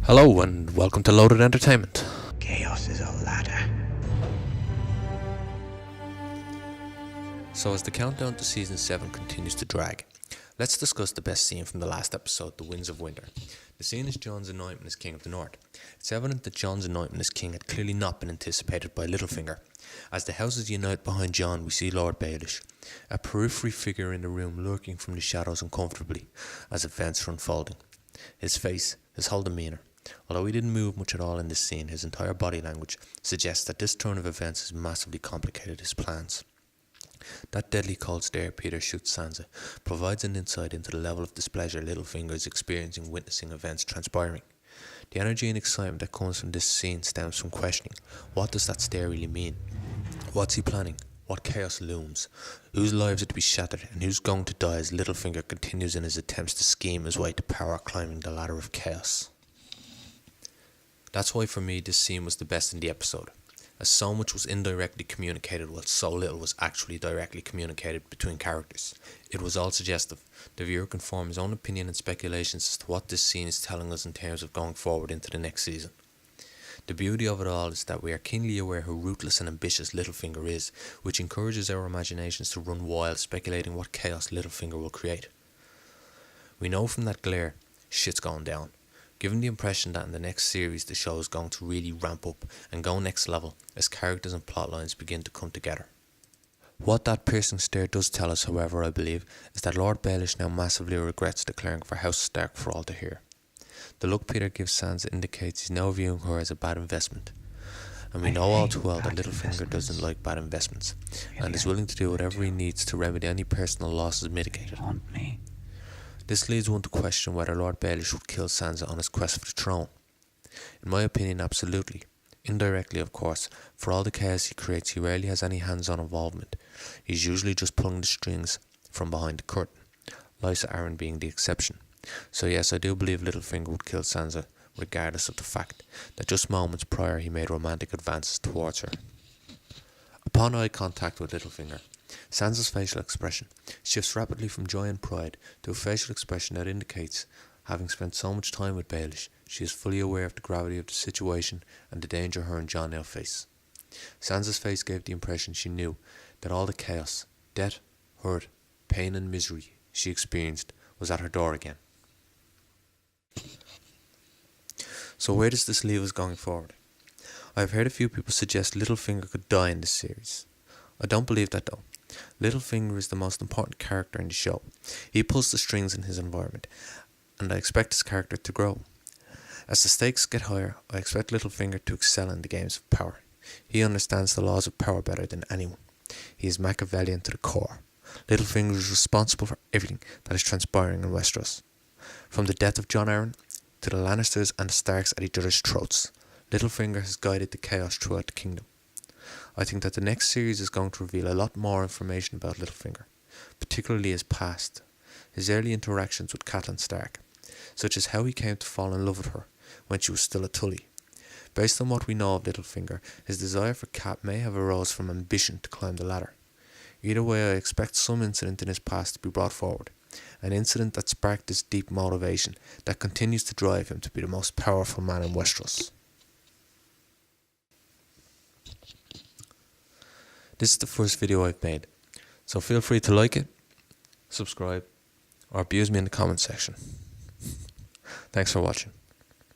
Hello and welcome to Loaded Entertainment. Chaos is a ladder. So as the countdown to Season 7 continues to drag, let's discuss the best scene from the last episode, The Winds of Winter. The scene is Jons' anointment as King of the North. It's evident that Jons' anointment as King had clearly not been anticipated by Littlefinger. As the houses unite behind Jon, we see Lord Baelish, a periphery figure in the room lurking from the shadows uncomfortably as events are unfolding. His face, his whole demeanour. Although he didn't move much at all in this scene, his entire body language suggests that this turn of events has massively complicated his plans. That deadly cold stare Peter shoots Sansa provides an insight into the level of displeasure Littlefinger is experiencing witnessing events transpiring. The energy and excitement that comes from this scene stems from questioning, what does that stare really mean? What's he planning? What chaos looms? Whose lives are to be shattered and who's going to die as Littlefinger continues in his attempts to scheme his way to power climbing the ladder of chaos? That's why for me this scene was the best in the episode, as so much was indirectly communicated while so little was actually directly communicated between characters. It was all suggestive. The viewer can form his own opinion and speculations as to what this scene is telling us in terms of going forward into the next season. The beauty of it all is that we are keenly aware how ruthless and ambitious Littlefinger is, which encourages our imaginations to run wild speculating what chaos Littlefinger will create. We know from that glare, shit's going down, giving the impression that in the next series the show is going to really ramp up and go next level as characters and plotlines begin to come together. What that piercing stare does tell us, however, I believe, is that Lord Baelish now massively regrets declaring for House Stark for all to hear. The look Peter gives Sansa indicates he's now viewing her as a bad investment. And we know all too well that Littlefinger doesn't like bad investments, and is willing to do whatever he needs to remedy any personal losses mitigated. This leads one to question whether Lord Baelish would kill Sansa on his quest for the throne. In my opinion, absolutely. Indirectly, of course. For all the chaos he creates, he rarely has any hands-on involvement. He's usually just pulling the strings from behind the curtain, Lysa Arryn being the exception. So yes, I do believe Littlefinger would kill Sansa, regardless of the fact that just moments prior he made romantic advances towards her. Upon eye contact with Littlefinger, Sansa's facial expression shifts rapidly from joy and pride to a facial expression that indicates, having spent so much time with Baelish, she is fully aware of the gravity of the situation and the danger her and Jon now face. Sansa's face gave the impression she knew that all the chaos, death, hurt, pain and misery she experienced was at her door again. So where does this leave us going forward? I have heard a few people suggest Littlefinger could die in this series. I don't believe that though. Littlefinger is the most important character in the show. He pulls the strings in his environment, and I expect his character to grow. As the stakes get higher, I expect Littlefinger to excel in the games of power. He understands the laws of power better than anyone. He is Machiavellian to the core. Littlefinger is responsible for everything that is transpiring in Westeros. From the death of Jon Arryn, to the Lannisters and the Starks at each other's throats, Littlefinger has guided the chaos throughout the kingdom. I think that the next series is going to reveal a lot more information about Littlefinger, particularly his past, his early interactions with Catelyn Stark, such as how he came to fall in love with her when she was still a Tully. Based on what we know of Littlefinger, his desire for Cat may have arose from ambition to climb the ladder. Either way, I expect some incident in his past to be brought forward, an incident that sparked this deep motivation that continues to drive him to be the most powerful man in Westeros. This is the first video I've made, so feel free to like it, subscribe, or abuse me in the comment section. Thanks for watching.